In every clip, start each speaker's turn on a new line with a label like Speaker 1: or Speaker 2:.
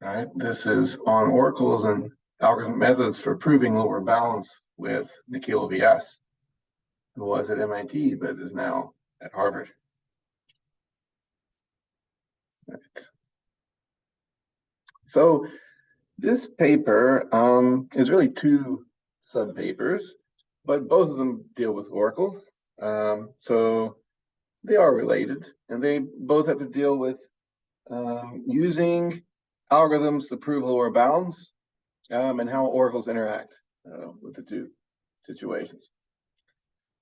Speaker 1: All right, this is on oracles and algorithmic methods for proving lower bounds with Nikhil Vyas, who was at MIT but is now at Harvard. Right. So this paper is really two sub-papers, but both of them deal with oracles. So they are related, and they both have to deal with using algorithms to prove lower bounds and how oracles interact with the two situations.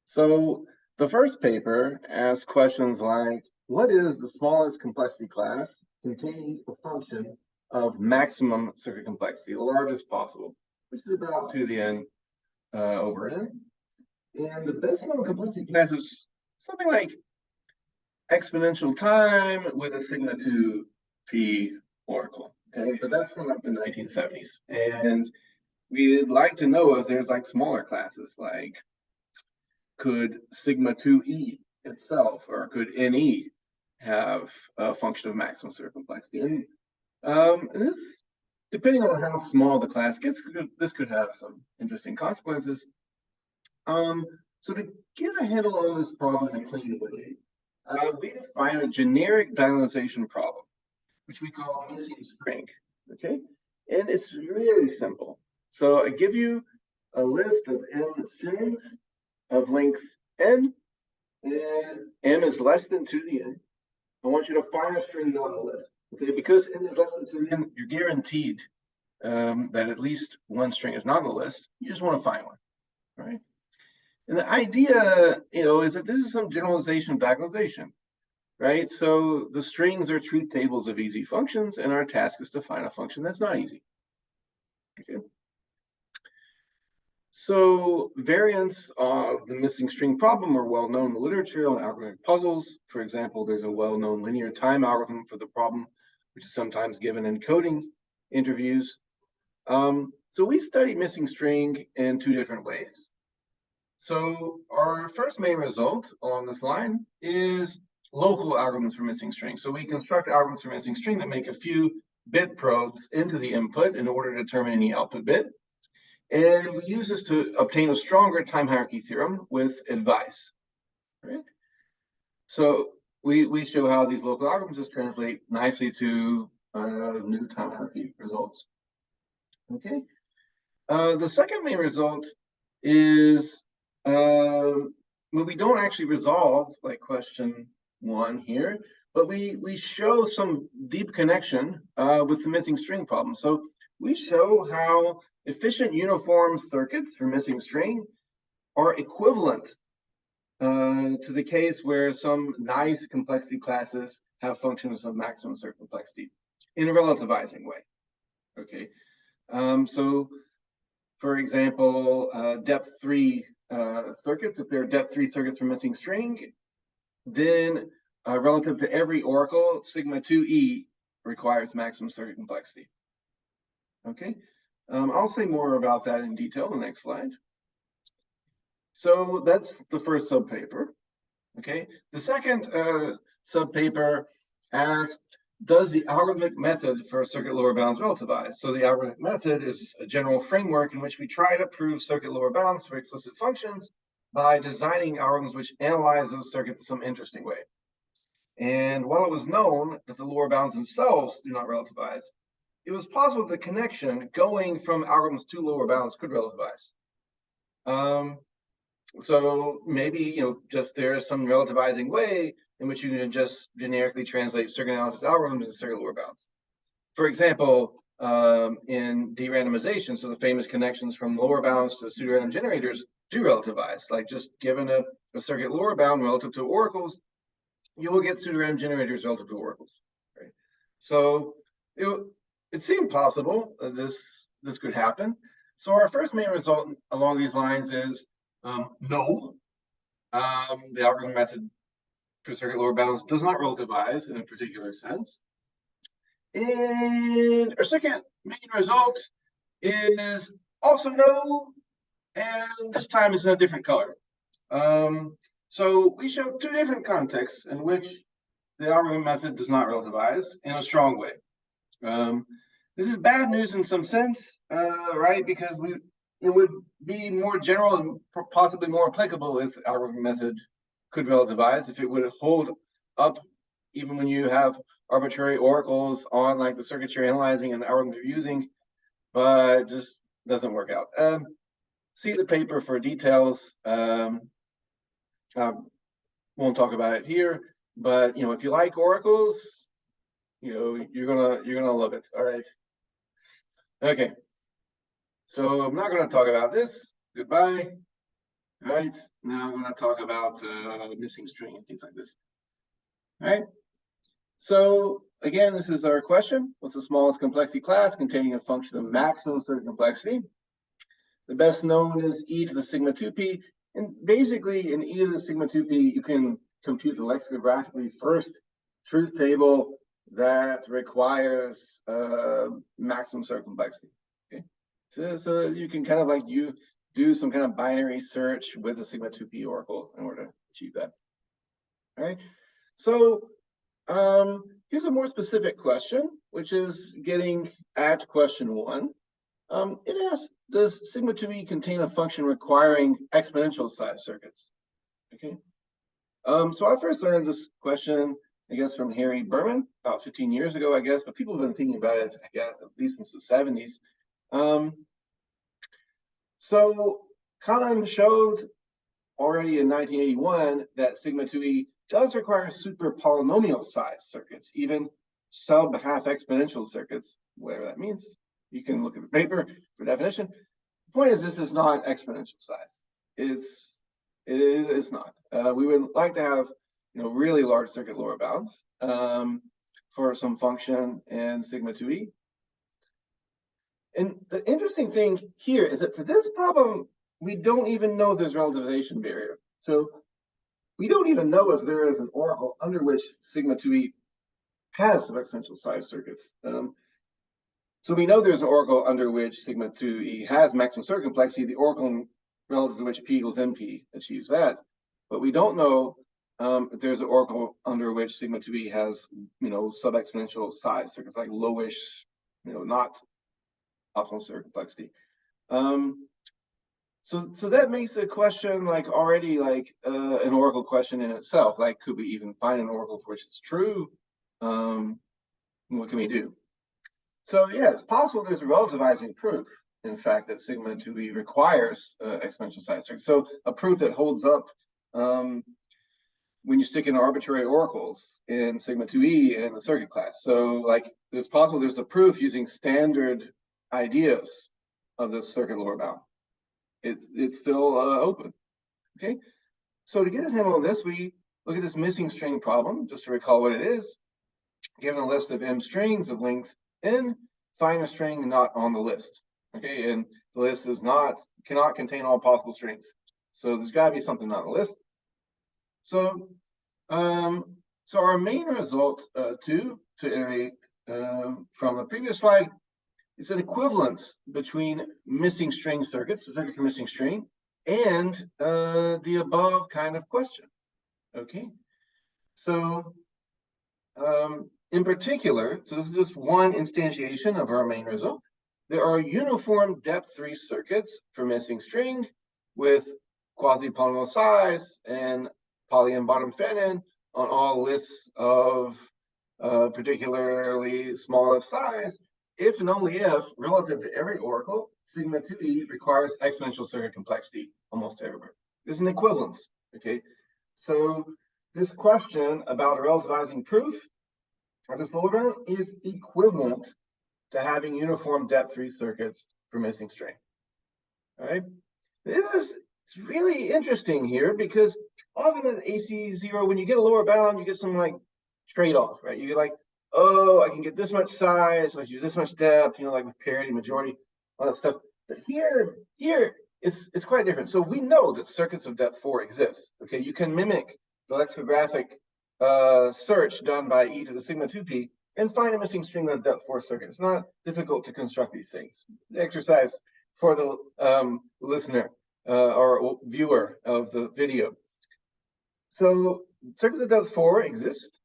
Speaker 1: So the first paper asks questions like, what is the smallest complexity class containing a function of maximum circuit complexity, the largest possible, which is about 2 to the n over n. And the best known complexity class is something like exponential time with a sigma 2 p oracle. Okay, but that's from like the 1970s. And we'd like to know if there's like smaller classes, like could sigma 2e itself, or could ne have a function of maximum circuit complexity? And this, depending on how small the class gets, this could have some interesting consequences. So to get a handle on this problem in a clean way, we define a generic diagonalization problem, which we call missing string. Okay, and it's really simple. So I give you a list of m strings of length n, and m is less than 2 to the n. I want you to find a string on the list. Okay, because n is less than 2 to the n, you're guaranteed that at least one string is not on the list. You just want to find one, right? And the idea, is that this is some generalization of diagonalization, right? So the strings are truth tables of easy functions, and our task is to find a function that's not easy. Okay. So variants of the missing string problem are well known in the literature on algorithmic puzzles. For example, there's a well-known linear time algorithm for the problem, which is sometimes given in coding interviews. So we study missing string in two different ways. So our first main result on this line is local algorithms for missing string. So we construct algorithms for missing string that make a few bit probes into the input in order to determine any output bit. And we use this to obtain a stronger time hierarchy theorem with advice. Right? So we show how these local algorithms just translate nicely to new time hierarchy results. Okay. The second main result is we don't actually resolve like question 1 here, but we show some deep connection with the missing string problem. So we show how efficient uniform circuits for missing string are equivalent to the case where some nice complexity classes have functions of maximum circuit complexity in a relativizing way. Okay, so for example, depth 3 circuits, if they're depth 3 circuits for missing string, then relative to every oracle, sigma 2e requires maximum circuit complexity. Okay, I'll say more about that in detail in the next slide. So that's the first subpaper. Okay, the second subpaper asks, does the algorithmic method for circuit lower bounds relativize? So the algorithmic method is a general framework in which we try to prove circuit lower bounds for explicit functions by designing algorithms which analyze those circuits in some interesting way. And while it was known that the lower bounds themselves do not relativize, it was possible that the connection going from algorithms to lower bounds could relativize. So maybe, just there's some relativizing way in which you can just generically translate circuit analysis algorithms into circuit lower bounds. For example, in de-randomization, so the famous connections from lower bounds to pseudorandom generators do relativize. Like just given a circuit lower bound relative to oracles, you will get pseudorandom generators relative to oracles. Right? So it seemed possible this could happen. So our first main result along these lines is no, the algorithm method for circuit lower bounds does not relativize in a particular sense. And our second main result is also no, and this time it's in a different color. So we show two different contexts in which the algorithm method does not relativize in a strong way. This is bad news in some sense, right? Because it would be more general and possibly more applicable if our method could relativize, if it would hold up even when you have arbitrary oracles on like the circuits you're analyzing and the algorithms you're using, but it just doesn't work out. See the paper for details. Won't talk about it here, but if you like oracles, you're gonna love it. All right. Okay. So I'm not going to talk about this. Goodbye. All right. Now I'm going to talk about missing string and things like this. All right. So again, this is our question. What's the smallest complexity class containing a function of maximum certain complexity? The best known is e to the sigma 2p. And basically, in e to the sigma 2p, you can compute the lexicographically first truth table that requires maximum certain complexity. Okay. So you can kind of like do some kind of binary search with a sigma 2p oracle in order to achieve that. All right. So here's a more specific question, which is getting at question 1. It asks, does sigma 2e contain a function requiring exponential size circuits? Okay. So I first learned this question, I guess, from Harry Berman about 15 years ago, I guess, but people have been thinking about it, I guess, at least since the 70s. So Kahn showed already in 1981 that sigma 2e does require super polynomial size circuits, even sub half exponential circuits, whatever that means. You can look at the paper for definition. The point is, this is not exponential size. It's not. We would like to have really large circuit lower bounds for some function in sigma 2e. And the interesting thing here is that for this problem, we don't even know there's relativization barrier. So we don't even know if there is an oracle under which sigma 2e has exponential size circuits. So we know there's an oracle under which sigma 2e has maximum circuit complexity, the oracle relative to which p equals np achieves that. But we don't know if there's an oracle under which sigma 2e has, sub-exponential size circuits, like lowish, not optimal circuit complexity. So that makes the question like already like an oracle question in itself. Like, could we even find an oracle for which it's true? What can we do? So yeah, it's possible there's a relativizing proof, in fact, that sigma 2e requires exponential size circuits. So a proof that holds up when you stick in arbitrary oracles in sigma 2e in the circuit class. So like, it's possible there's a proof using standard ideas of this circuit lower bound. It's still open. Okay. So to get a handle on this, we look at this missing string problem, just to recall what it is. Given a list of m strings of length n, find a string not on the list. Okay, and the list cannot contain all possible strings. So there's got to be something not on the list. So so our main result to iterate from the previous slide is an equivalence between missing string circuits, the circuit for missing string, and the above kind of question. Okay, so in particular, so this is just one instantiation of our main result. There are uniform depth 3 circuits for missing string with quasi-polynomial size and poly and bottom fan-in on all lists of particularly small of size, if and only if, relative to every oracle, sigma 2e requires exponential circuit complexity almost everywhere. This is an equivalence, okay? So this question about a relativizing proof of this lower bound is equivalent to having uniform depth 3 circuits for missing string. All right, it's really interesting here because often in AC0, when you get a lower bound, you get some like trade-off, right? You get like, oh, I can get this much size, so I use this much depth, like with parity, majority, all that stuff. But here it's quite different. So we know that circuits of depth 4 exist. Okay, you can mimic the lexicographic search done by e to the sigma 2p and find a missing string of depth 4 circuit. It's not difficult to construct these things. The exercise for the listener or viewer of the video. So circuits of depth 4 exist.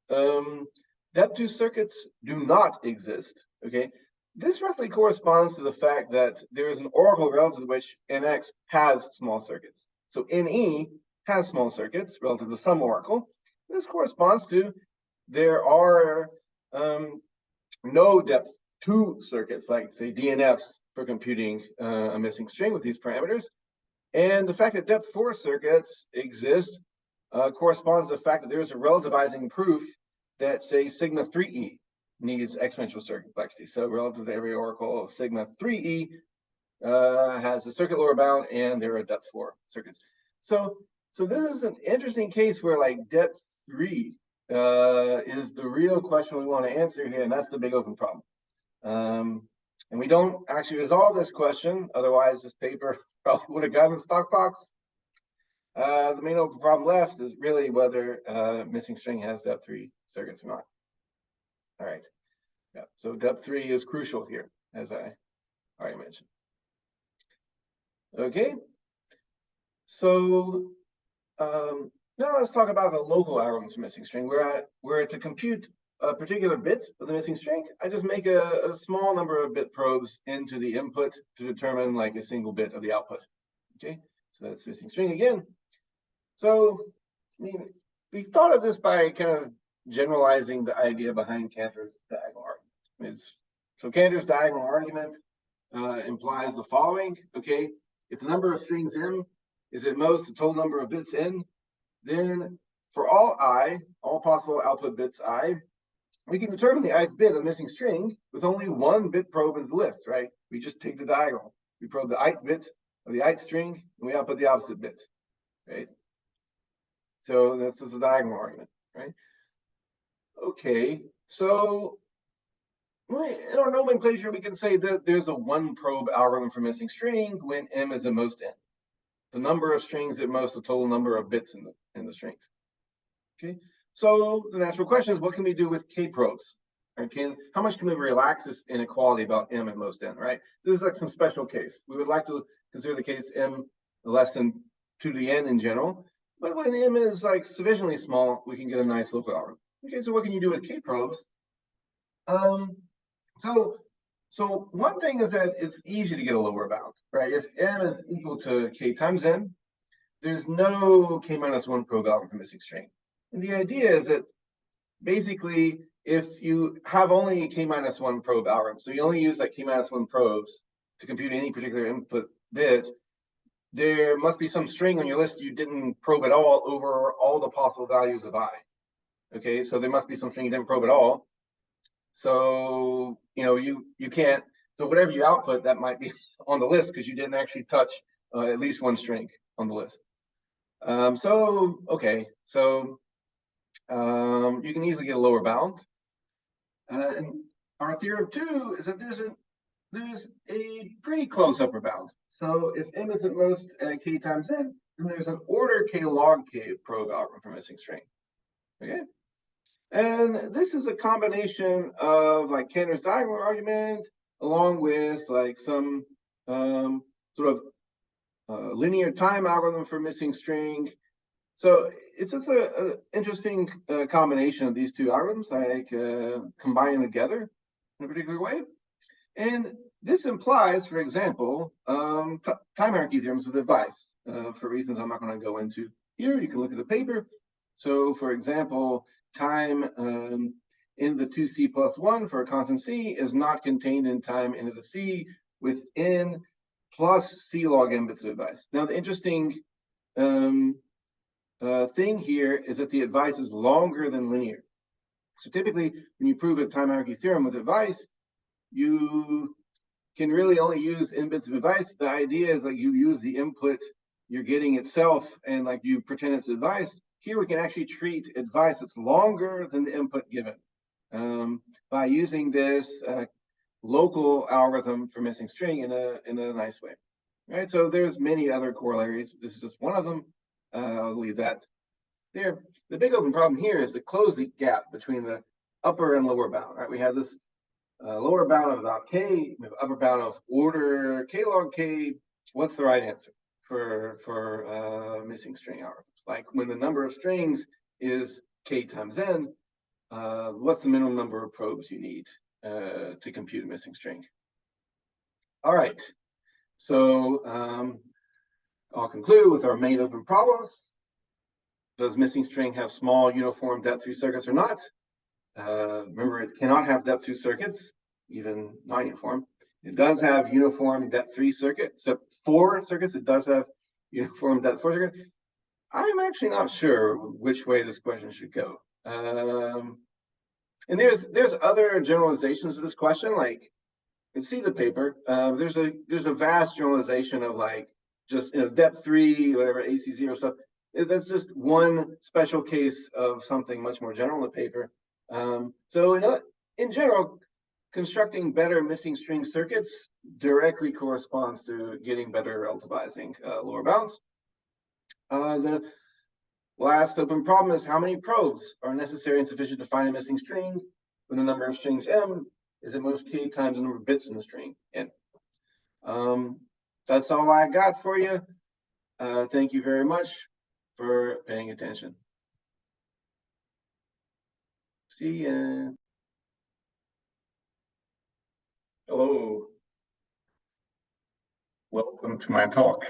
Speaker 1: Depth 2 circuits do not exist. Okay, This roughly corresponds to the fact that there is an oracle relative to which NX has small circuits. So NE has small circuits relative to some oracle. This corresponds to there are no depth 2 circuits, like say DNF for computing a missing string with these parameters. And the fact that depth 4 circuits exist corresponds to the fact that there's a relativizing proof that, say, sigma 3e needs exponential circuit complexity. So relative to every oracle, sigma 3e has a circuit lower bound, and there are depth 4 circuits. So this is an interesting case where like depth 3 is the real question we want to answer here, and that's the big open problem. And we don't actually resolve this question, otherwise this paper probably would have gotten a stock box. The main open problem left is really whether missing string has depth 3 circuits or not. All right. Yeah. So depth 3 is crucial here, as I already mentioned. Okay. So now let's talk about the local algorithms for missing string. Where to compute a particular bit of the missing string, I just make a small number of bit probes into the input to determine like a single bit of the output. Okay. So that's missing string again. So, I mean, we thought of this by kind of generalizing the idea behind Cantor's diagonal argument. So Cantor's diagonal argument implies the following. Okay, if the number of strings m is at most the total number of bits n, then for all I, all possible output bits I, we can determine the ith bit of the missing string with only one bit probe into the list, right? We just take the diagonal. We probe the ith bit of the ith string, and we output the opposite bit, right? So that's just a diagonal argument, right? Okay, so in our nomenclature, we can say that there's a one probe algorithm for missing string when m is at most n. The number of strings at most the total number of bits in the strings. Okay, so the natural question is, what can we do with k probes? Right? How much can we relax this inequality about m at most n, right? This is like some special case. We would like to consider the case m less than 2 to the n in general. But when m is like sufficiently small, we can get a nice local algorithm. Okay, so what can you do with k probes? So one thing is that it's easy to get a lower bound, right? If m is equal to k times n, there's no k minus 1 probe algorithm for missing string. And the idea is that basically, if you have only a k minus 1 probe algorithm, so you only use like k minus 1 probes to compute any particular input bit, there must be some string on your list you didn't probe at all over all the possible values of I. Okay, so there must be some string you didn't probe at all. So, you know, you can't, so whatever you output, that might be on the list because you didn't actually touch at least one string on the list. Okay, so you can easily get a lower bound. And our theorem 2 is that there's a pretty close upper bound. So if m is at most k times n, then there's an order k log k probe algorithm for missing string. Okay, and this is a combination of like Cantor's diagonal argument along with like some sort of linear time algorithm for missing string. So it's just an interesting combination of these two algorithms, like combining together in a particular way. And this implies, for example, time hierarchy theorems with advice for reasons I'm not going to go into here. You can look at the paper. So, for example, time in the 2c plus 1 for a constant c is not contained in time into the c with n plus c log n bits of advice. Now, the interesting thing here is that the advice is longer than linear. So typically, when you prove a time hierarchy theorem with advice, you can really only use n bits of advice. The idea is like you use the input you're getting itself and like you pretend it's advice. Here we can actually treat advice that's longer than the input given by using this local algorithm for missing string in a nice way. Right? So there's many other corollaries. This is just one of them. I'll leave that there. The big open problem here is to close the gap between the upper and lower bound. Right? We have this lower bound of about k, we have upper bound of order k log k. What's the right answer for missing string algorithms? Like when the number of strings is k times n, what's the minimum number of probes you need to compute a missing string. All right, so I'll conclude with our main open problems. Does missing string have small uniform depth 3 circuits or not? Remember, it cannot have depth 2 circuits, even non-uniform. It does have uniform depth 3 circuits. So 4 circuits, it does have uniform depth 4 circuits. I'm actually not sure which way this question should go. And there's other generalizations of this question, like you can see the paper. There's a vast generalization of like just depth 3, whatever AC0 stuff. That's just one special case of something much more general in the paper. So in general, constructing better missing string circuits directly corresponds to getting better relativizing lower bounds. The last open problem is how many probes are necessary and sufficient to find a missing string when the number of strings m is at most k times the number of bits in the string n. That's all I got for you. Thank you very much for paying attention. See ya. Hello. Welcome to my talk.